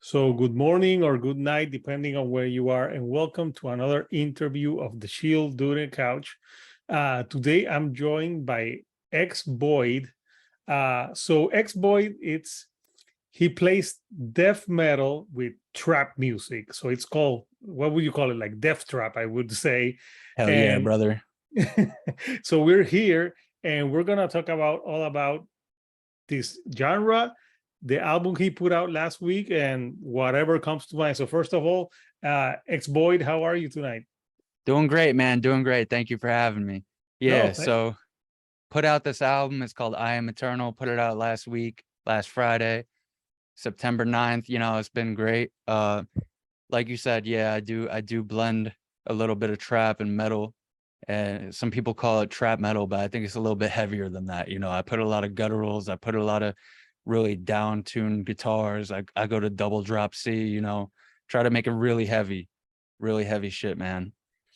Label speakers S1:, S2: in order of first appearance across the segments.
S1: So, good morning or good night, depending on where you are, and welcome to another interview of The Shield During Couch. Today, I'm joined by XVOID. So, XVOID, he plays death metal with trap music. So it's called, what would you call it? Like death trap, I would say.
S2: Hell yeah,
S1: And
S2: brother.
S1: so we're here, and we're gonna talk about all about this genre, the album he put out last week, and whatever comes to mind. So first of all, XVOID, how are you tonight?
S2: Doing great, man. Doing great. Thank you for having me.
S1: No,
S2: Yeah, so put out this album. It's called I Am Eternal. Put it out last week, last Friday, September 9th. It's been great. Like you said, yeah, I do blend a little bit of trap and metal. And some people call it trap metal, but I think it's a little bit heavier than that. I put a lot of gutturals, I put a lot of really down-tuned guitars. I go to double drop C, try to make it really heavy shit, man.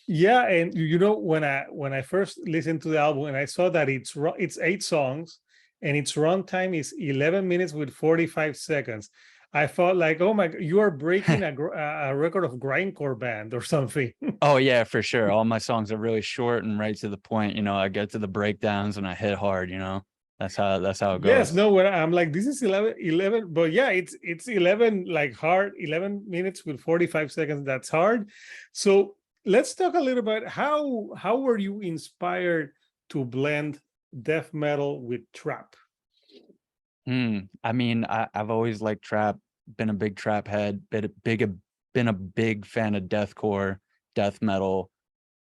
S1: yeah, and when I first listened to the album and I saw that it's 8 songs and its runtime is 11 minutes with 45 seconds, I felt like, oh my, you are breaking a record of grindcore band or something.
S2: Oh yeah, for sure. All my songs are really short and right to the point. I get to the breakdowns and I hit hard, That's how it
S1: Yes,
S2: goes.
S1: no, when I'm like, this is 11, but yeah, it's 11, like hard, 11 minutes with 45 seconds. That's hard. So let's talk a little about how were you inspired to blend death metal with trap?
S2: I mean, I've always liked trap, been a big trap head, been a big fan of deathcore, death metal,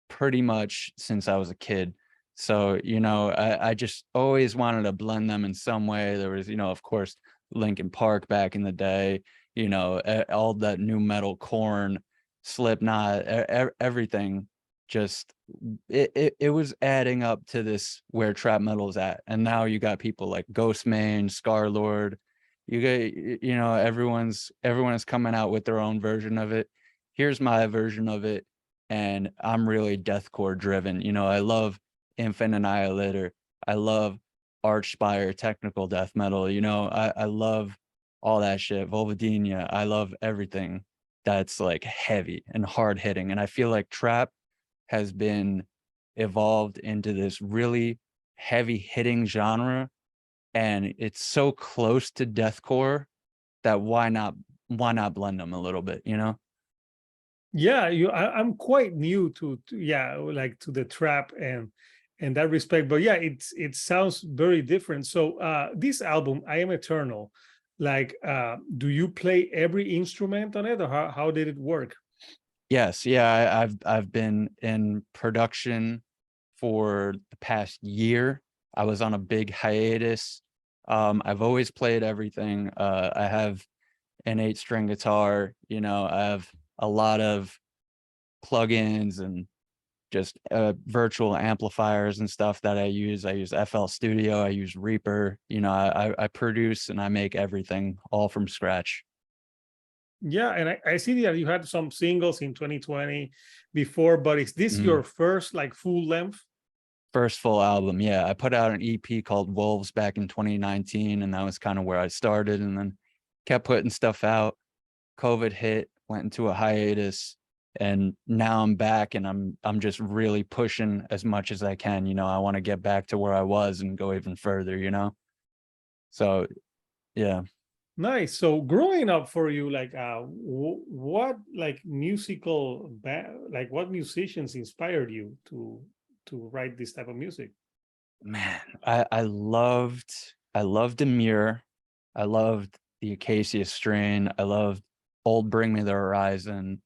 S2: pretty much since I was a kid. So, I just always wanted to blend them in some way. There was, of course, Linkin Park back in the day, all that new metal, Corn, Slipknot, everything. Just it was adding up to this where trap metal's at. And now you got people like Ghostmane, Scarlord. You get, everyone's coming out with their own version of it. Here's my version of it, and I'm really deathcore driven. I love Infant Annihilator. I love Archspire, technical death metal. I love all that shit. Vulvodynia. I love everything that's like heavy and hard hitting. And I feel like trap has been evolved into this really heavy hitting genre, and it's so close to deathcore that why not blend them a little bit?
S1: Yeah, I'm quite new to yeah, like to the trap and that respect, but yeah, it sounds very different. So this album, I Am Eternal, like do you play every instrument on it, or how did it work?
S2: Yes, yeah, I've been in production for the past year. I was on a big hiatus. I've always played everything. I have an 8-string guitar. I have a lot of plugins and just virtual amplifiers and stuff that I use. I use FL Studio. I use Reaper. I produce and I make everything all from scratch.
S1: Yeah, and I see that you had some singles in 2020 before, but is this
S2: Mhm.
S1: your first like full length?
S2: First full album. Yeah, I put out an EP called Wolves back in 2019, and that was kind of where I started, and then kept putting stuff out. COVID hit, went into a hiatus, and now I'm back, and I'm just really pushing as much as I can. I want to get back to where I was and go even further. So yeah.
S1: Nice. So growing up for you, like what like like what musicians inspired you to write this type of music?
S2: Man, I loved Demure. I loved the Acacia Strain. I loved Old Bring Me the Horizon.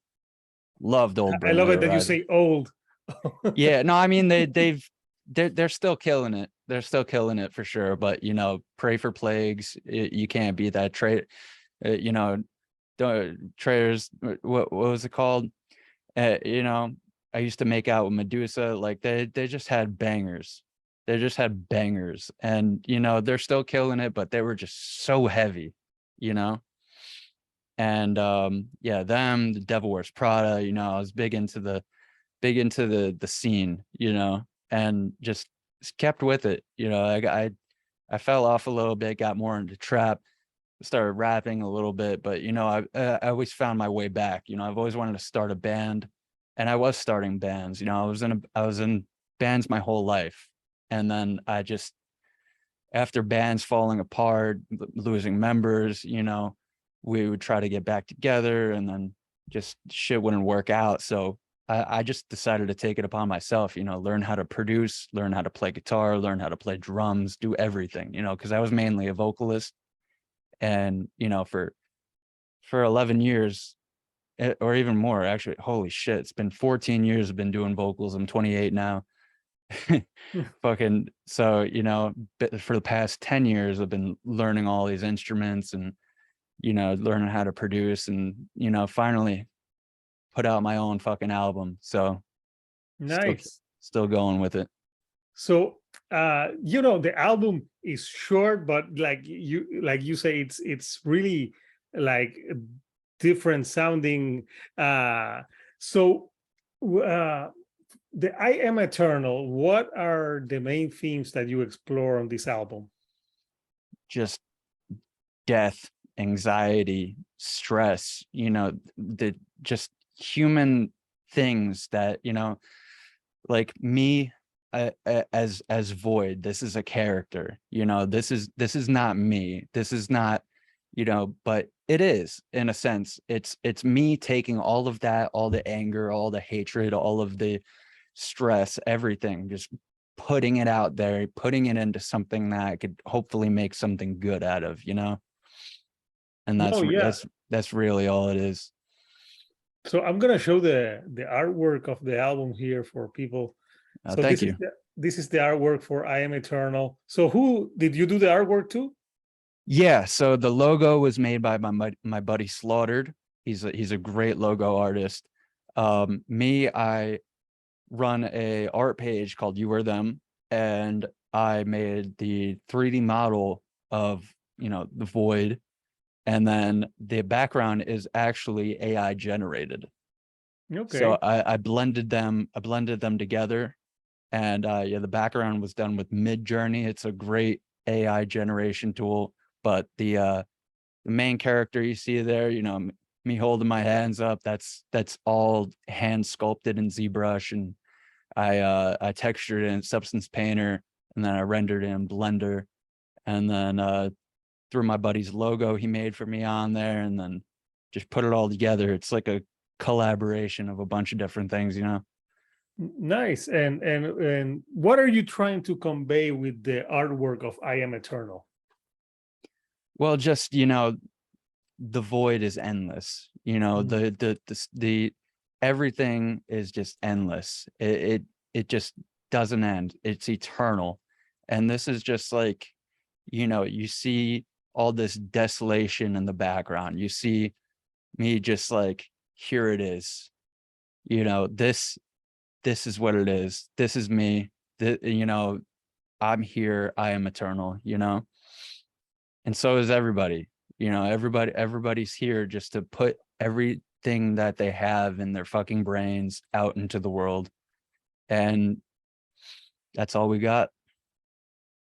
S2: Loved Old
S1: I
S2: Bring Me
S1: love
S2: the
S1: it that you
S2: Horizon.
S1: say old.
S2: Yeah, no, I mean they're still killing it. They're still killing it for sure. But Pray for Plagues, you can't beat that. Uh, you know, Traitors. What was it called? Uh, you know, I used to make out with Medusa. Like they just had bangers. They just had bangers, and they're still killing it. But they were just so heavy, you know. And yeah, them, the Devil Wears Prada. I was big into the scene, and just kept with it. I fell off a little bit, got more into trap, started rapping a little bit, but you know, I always found my way back. You know, I've always wanted to start a band, and I was starting bands. You know, I was in bands my whole life, and then I just, after bands falling apart, losing members, you know, we would try to get back together, and then just shit wouldn't work out. So I just decided to take it upon myself, you know, learn how to produce, learn how to play guitar, learn how to play drums, do everything, you know, because I was mainly a vocalist. And, you know, for 11 years, or even more, actually, holy shit, it's been 14 years I've been doing vocals. I'm 28 now. Fucking, so, you know, for the past 10 years I've been learning all these instruments, and you know, learning how to produce, and you know, finally put out my own fucking album. So still
S1: Nice.
S2: still going with it.
S1: So you know, the album is short, but like you say, it's really like different sounding. So the I Am Eternal, what are the main themes that you explore on this album?
S2: Just death, anxiety, stress, you know, the just human things that, you know, like me, as Void, this is a character, you know, this is not me, this is not, you know, but it is, in a sense. It's me taking all of that, all the anger, all the hatred, all of the stress, everything, just putting it out there, putting it into something that I could hopefully make something good out of, you know. And
S1: No, yeah.
S2: that's really all it is.
S1: So I'm gonna show the artwork of the album here for people. So
S2: Thank you.
S1: this is the artwork for I Am Eternal. So who did you do the artwork to?
S2: Yeah, so the logo was made by my buddy Slaughtered. He's a great logo artist. Me, I run a art page called You Are Them, and I made the 3D model of, you know, the Void, and then the background is actually AI generated. So
S1: Okay.
S2: I blended them together, and yeah, the background was done with Mid Journey. It's a great AI generation tool, but the main character you see there, you know, me holding my hands up, that's all hand sculpted in ZBrush, and I textured it in Substance Painter, and then I rendered it in Blender, and then threw my buddy's logo he made for me on there, and then just put it all together. It's like a collaboration of a bunch of different things, you know.
S1: Nice. And what are you trying to convey with the artwork of I Am Eternal?
S2: Well, just, you know, the void is endless, you know,
S1: Mm.
S2: the everything is just endless. It just doesn't end. It's eternal. And this is just like, you know, you see all this desolation in the background. You see me just like, here it is. You know, this is what it is. This is me. You know, I'm here. I am eternal, you know. And so is everybody. You know, everybody's here just to put everything that they have in their fucking brains out into the world. And that's all we got.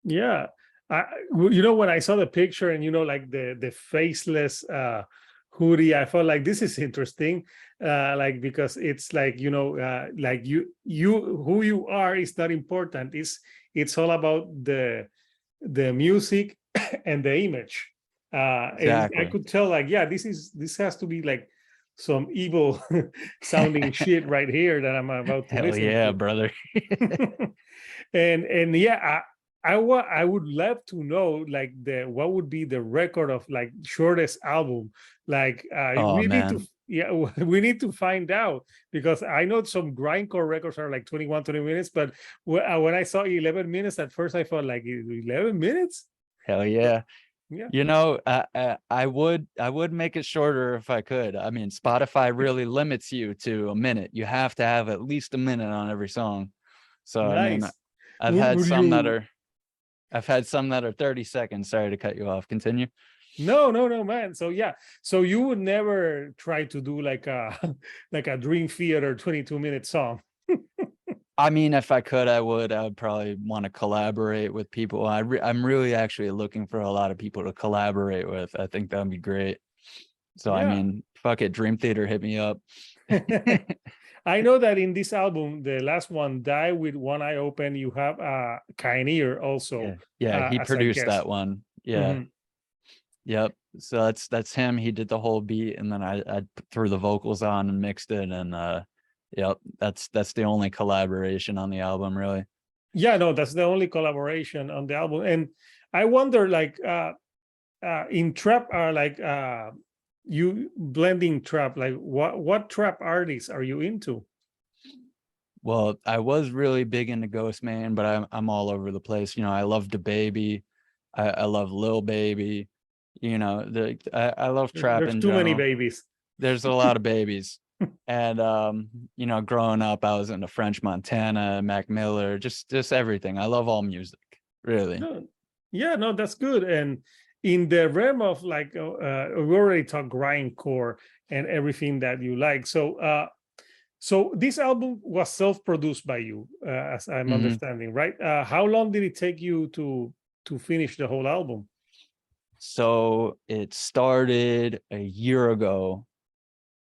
S1: Yeah. You know, when I saw the picture and, you know, like the faceless hoodie, I felt like this is interesting. Like, because it's like, you know, like you who you are is not important. It's all about the music and the image. And I
S2: Exactly.
S1: could tell, like, yeah, this has to be like some evil sounding shit right here that I'm about to
S2: Hell
S1: listen
S2: yeah,
S1: to.
S2: brother.
S1: And yeah, I would love to know, like, the what would be the record of like shortest album. Like
S2: Oh
S1: we need to,
S2: man.
S1: yeah, we need to find out, because I know some grindcore records are like 20 minutes, but when I saw 11 minutes at first, I thought like 11 minutes.
S2: Hell yeah.
S1: Yeah.
S2: You know, I would make it shorter if I could. I mean, Spotify really limits you to a minute. You have to have at least a minute on every song. So I mean,
S1: Nice.
S2: I've
S1: Would,
S2: had
S1: would
S2: some that
S1: you?
S2: are I've had some that are 30 seconds. Sorry to cut you off. Continue.
S1: No, man. So yeah, so you would never try to do like a like a Dream Theater 22-minute song.
S2: I mean, if I could, I would probably want to collaborate with people. I'm really actually looking for a lot of people to collaborate with. I think that'd be great. So I
S1: Yeah.
S2: mean, fuck it, Dream Theater, hit me up.
S1: I know that in this album, the last one, Die with One Eye Open, you have Kaineer also
S2: Yeah, yeah, he
S1: as a
S2: produced
S1: guest.
S2: that one. Yeah,
S1: Mhm.
S2: yep. So that's him. He did the whole beat, and then I threw the vocals on and mixed it, and yep, that's the only collaboration on the album, really.
S1: Yeah, no, that's the only collaboration on the album. And I wonder, like, in trap are like you blending trap, like what trap artists are you into?
S2: Well, I was really big into Ghost Man, but I'm all over the place. You know, I love DaBaby, I love Lil Baby. You know, I love trap
S1: There's
S2: in
S1: too many
S2: general.
S1: babies.
S2: There's a lot of babies. And you know, growing up, I was into French Montana, Mac Miller, just everything. I love all music, really.
S1: No, yeah, no, that's good. And in the realm of like we already talked grindcore and everything that you like. So this album was self-produced by you, as I'm
S2: Mhm.
S1: understanding, right? How long did it take you to finish the whole album?
S2: So it started a year ago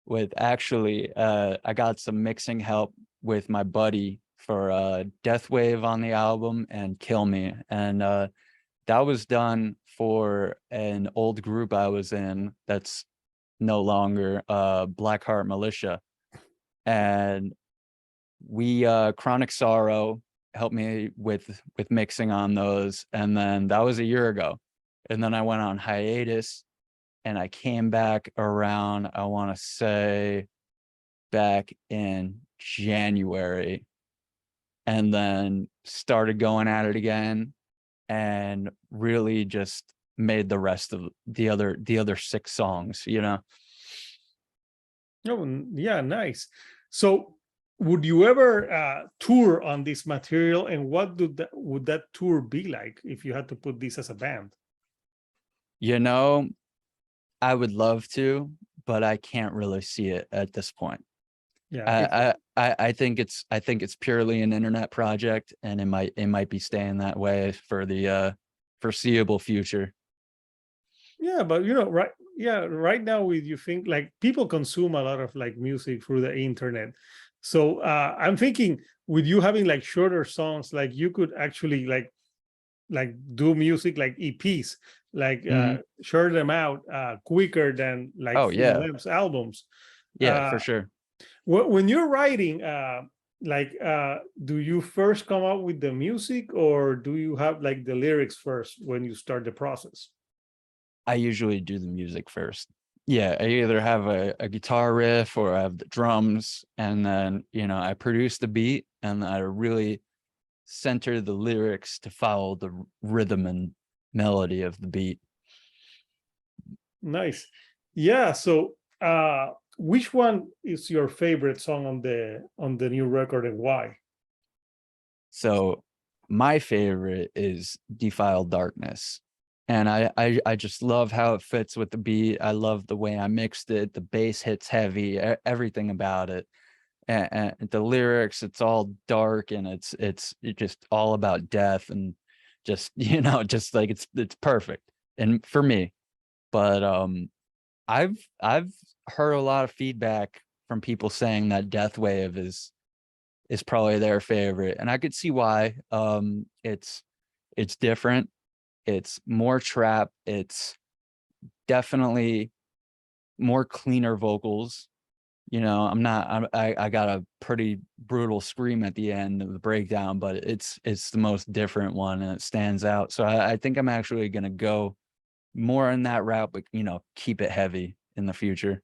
S2: with actually I got some mixing help with my buddy for Death Wave on the album and Kill Me. And that was done for an old group I was in that's no longer Blackheart Militia. And we Chronic Sorrow helped me with mixing on those. And then that was a year ago. And then I went on hiatus and I came back around, I want to say back in January, and then started going at it again and really just made the rest of the other 6 songs, you know.
S1: Oh, yeah, nice. So would you ever tour on this material, and what would that tour be like if you had to put this as a band?
S2: You know, I would love to, but I can't really see it at this point.
S1: Yeah, it's
S2: I think it's purely an internet project, and it might be staying that way for the foreseeable future.
S1: yeah, but you know, right? Yeah, right now with you think like people consume a lot of like music through the internet. So I'm thinking with you having like shorter songs, like you could actually like do music like EPs, like
S2: Mhm.
S1: share them out quicker than like
S2: Oh
S1: full
S2: yeah,
S1: length albums.
S2: yeah, for sure.
S1: When you're writing, do you first come up with the music, or do you have like the lyrics first when you start the process?
S2: I usually do the music first. Yeah, I either have a guitar riff or I have the drums, and then I produce the beat and I really center the lyrics to follow the rhythm and melody of the beat.
S1: Nice. Yeah. So, which one is your favorite song on the new record, and why?
S2: So my favorite is Defiled Darkness. And I just love how it fits with the beat. I love the way I mixed it. The bass hits heavy, everything about it. And the lyrics, it's all dark and it's just all about death and just just like it's perfect and for me. But I've heard a lot of feedback from people saying that Death Wave is probably their favorite, and I could see why. It's different, it's more trap, it's definitely more cleaner vocals. I got a pretty brutal scream at the end of the breakdown, but it's the most different one and it stands out. So I think I'm actually gonna go more in that route, but keep it heavy in the future.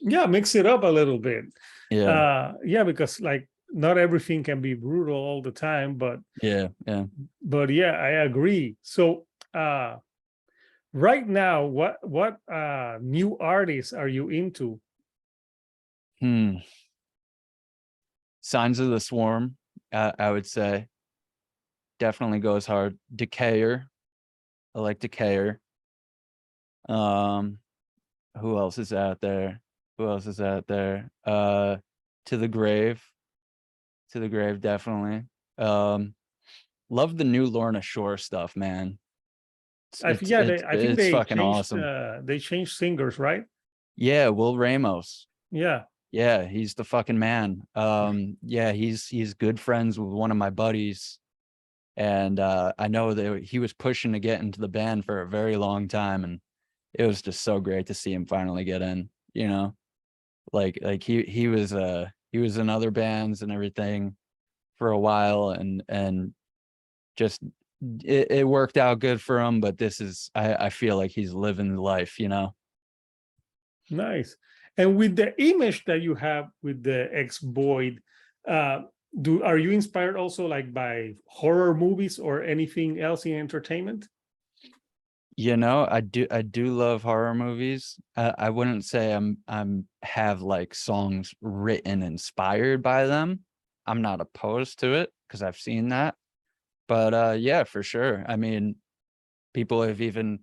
S1: Yeah, mix it up a little bit.
S2: Yeah,
S1: Yeah, because like not everything can be brutal all the time,
S2: yeah, yeah.
S1: but yeah, I agree. So, right now, what new artists are you into?
S2: Hmm. Signs of the Swarm, I would say, definitely goes hard. Decayer, I like Decayer. Um, who else is out there? Who else is out there? To the Grave. To the grave, definitely. Love the new Lorna Shore stuff, man.
S1: I think
S2: It's fucking awesome.
S1: they changed singers, right?
S2: Yeah, Will Ramos.
S1: Yeah.
S2: Yeah, he's the fucking man. Yeah, he's good friends with one of my buddies, and I know that he was pushing to get into the band for a very long time, and it was just so great to see him finally get in. You know, like he was in other bands and everything for a while, and just it worked out good for him. But this is I feel like he's living life. You know.
S1: Nice. And with the image that you have with the XVOID, are you inspired also like by horror movies or anything else in entertainment?
S2: You know, I do love horror movies. I wouldn't say I'm have like songs written inspired by them. I'm not opposed to it because I've seen that. But yeah, for sure. I mean, people have even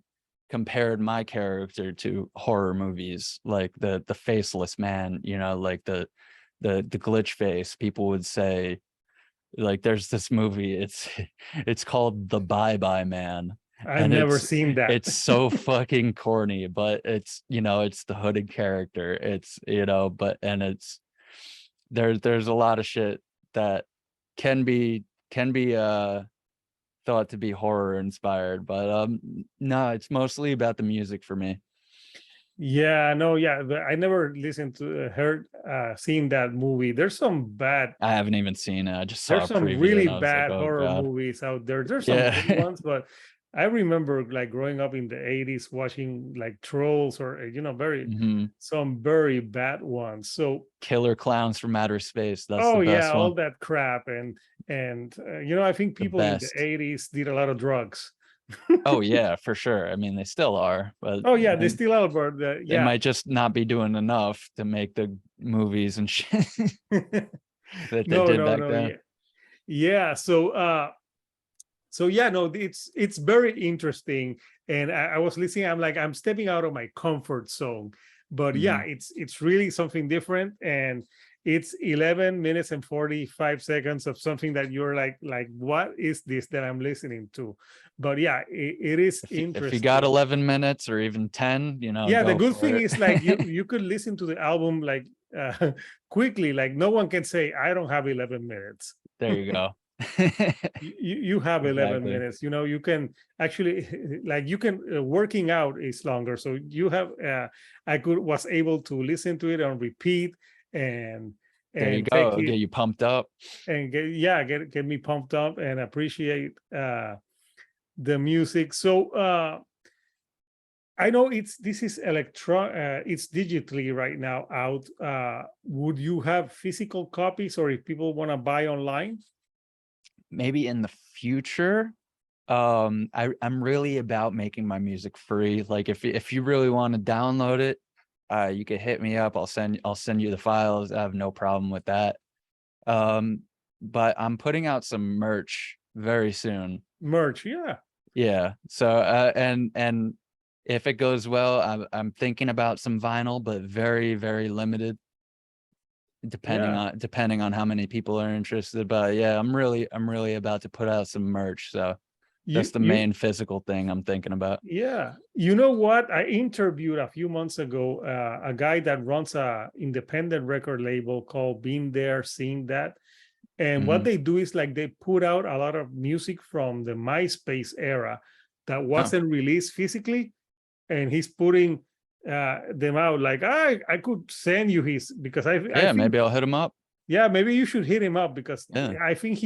S2: compared my character to horror movies, like the faceless man, you know, like the glitch face. People would say, like, there's this movie, it's called The Bye Bye Man,
S1: I've
S2: and
S1: never seen that.
S2: it's so fucking corny, but it's, you know, it's the hooded character. It's, you know, but and it's there's a lot of shit that can be thought to be horror inspired, but no, it's mostly about the music for me.
S1: Yeah, no, yeah, I never listened to heard seen that movie.
S2: I haven't even seen it. I just saw
S1: There's
S2: a
S1: some
S2: preview
S1: really
S2: and I was like,
S1: bad
S2: oh
S1: horror
S2: god.
S1: movies out there. There's some good
S2: Yeah.
S1: ones, but I remember like growing up in the 80s watching like Trolls or
S2: Hmm.
S1: some very bad ones. So
S2: Killer Clowns from Outer Space. That's the
S1: oh yeah,
S2: best one.
S1: all that crap and I think
S2: The
S1: people in the
S2: best.
S1: 80s did a lot of drugs.
S2: Oh yeah, for sure. I mean, they still are, but
S1: Oh yeah, they still are, but
S2: they
S1: yeah.
S2: might just not be doing enough to make the movies and shit that they
S1: No,
S2: did
S1: no,
S2: back
S1: no,
S2: then.
S1: yeah. Yeah, so yeah, no, it's very interesting. And I was listening, I'm like, I'm stepping out of my comfort zone. But yeah,
S2: Mhm.
S1: it's really something different. And it's 11 minutes and 45 seconds of something that you're like, what is this that I'm listening to? But yeah, it is
S2: If you got
S1: interesting.
S2: 11 minutes or even 10, you know,
S1: Yeah, the
S2: go
S1: good
S2: for
S1: thing
S2: it.
S1: is like you could listen to the album like quickly, like no one can say I don't have 11 minutes.
S2: There you go.
S1: You have 11
S2: Exactly.
S1: minutes, you can actually like you can working out is longer, so you have I could was able to listen to it on repeat and
S2: There you
S1: take
S2: go.
S1: it
S2: Get you pumped up.
S1: and get me pumped up and appreciate the music. So I know this is it's digitally right now out. Would you have physical copies, or if people want to buy online?
S2: Maybe in the future. I'm really about making my music free. Like if you really want to download it, you could hit me up. I'll send you the files. I have no problem with that. Um, but I'm putting out some merch very soon.
S1: Merch, yeah.
S2: Yeah. So and if it goes well, I'm thinking about some vinyl, but very, very limited,
S1: Yeah.
S2: depending on how many people are interested. But yeah, I'm really about to put out some merch. So that's
S1: You
S2: the
S1: you
S2: main physical thing I'm thinking about.
S1: Yeah, you know what? I interviewed a few months ago a guy that runs a independent record label called Been There, Seen That. And what
S2: Hmm.
S1: they do is like they put out a lot of music from the MySpace era that
S2: Oh,
S1: wasn't released physically, and he's putting them out. Like I could send you his because I
S2: yeah,
S1: think
S2: maybe I'll hit him up.
S1: yeah, maybe you should hit him up because
S2: Yeah.
S1: I think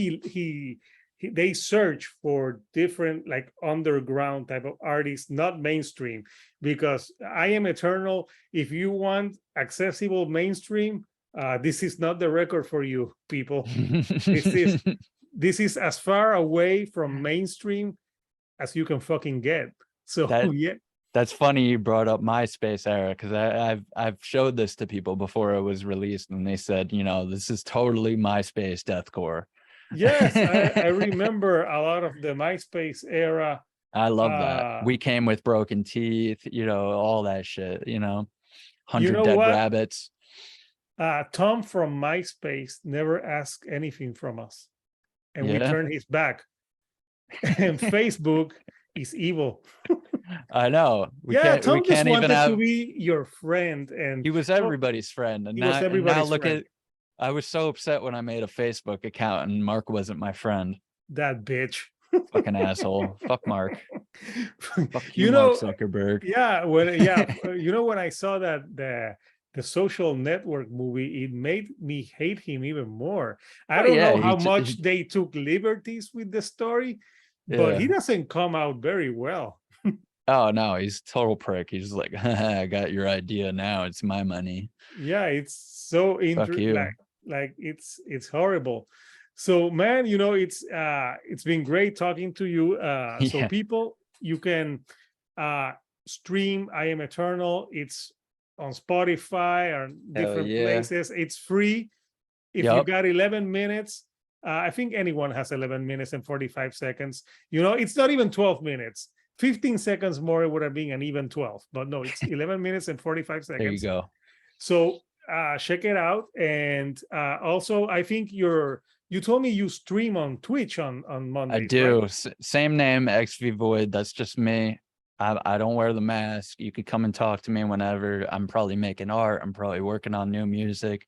S1: they search for different like underground type of artists, not mainstream. Because I Am Eternal, if you want accessible mainstream, this is not the record for you, people. This is this is as far away from mainstream as you can fucking get. So
S2: that
S1: yeah,
S2: that's funny you brought up MySpace era, because I've showed this to people before it was released, and they said, you know, this is totally MySpace deathcore.
S1: yes, I remember a lot of the MySpace era.
S2: I love that.
S1: Uh,
S2: We Came with Broken Teeth, you know, all that shit, you know,
S1: you
S2: 100
S1: know
S2: Dead
S1: what?
S2: Rabbits.
S1: Tom from MySpace never asked anything from us, and we
S2: Yeah.
S1: turned his back. And Facebook is evil.
S2: I know. We
S1: Tom just
S2: can't even
S1: wanted to
S2: have.
S1: be your friend, and
S2: He was everybody's friend, and
S1: he was
S2: now
S1: everybody's
S2: look
S1: friend.
S2: at. I was so upset when I made a Facebook account and Mark wasn't my friend.
S1: That bitch.
S2: Fucking asshole. Fuck Mark. Fuck you,
S1: You
S2: Mark
S1: know,
S2: Zuckerberg.
S1: yeah, you know, when I saw that the Social Network movie, it made me hate him even more. I
S2: Oh
S1: don't
S2: yeah,
S1: know how much they took liberties with the story, but he
S2: yeah.
S1: doesn't come out very well.
S2: Oh no, he's a total prick. He's like, I got your idea now. It's my money.
S1: Yeah, it's so
S2: Fuck you.
S1: like it's horrible. So man, you know, it's been great talking to you. So
S2: Yeah.
S1: people, you can stream I Am Eternal. It's on Spotify or
S2: Hell
S1: different
S2: yeah.
S1: places. It's free. If you
S2: Yep.
S1: got 11 minutes, I think anyone has 11 minutes and 45 seconds. You know, it's not even 12 minutes. 15 seconds more, it would have been an even 12, but no, it's 11 minutes and 45 seconds.
S2: There you go.
S1: So check it out. And also, I think you told me you stream on Twitch on Mondays.
S2: I do.
S1: Right?
S2: Same name, XVVOID. That's just me. I don't wear the mask. You could come and talk to me whenever. I'm probably making art. I'm probably working on new music.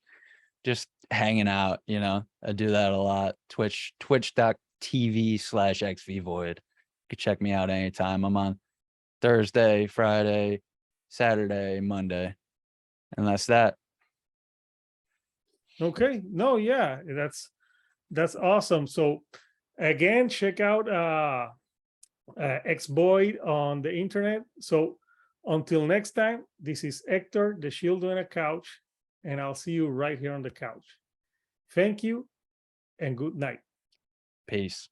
S2: Just hanging out, you know. I do that a lot. Twitch.tv/XVVOID. You could check me out anytime. I'm on Thursday, Friday, Saturday, Monday. And that's that.
S1: Okay. No, yeah, that's awesome. So again, check out XVOID on the internet. So until next time, this is Hector, the Shield on a Couch, and I'll see you right here on the couch. Thank you and good night.
S2: Peace.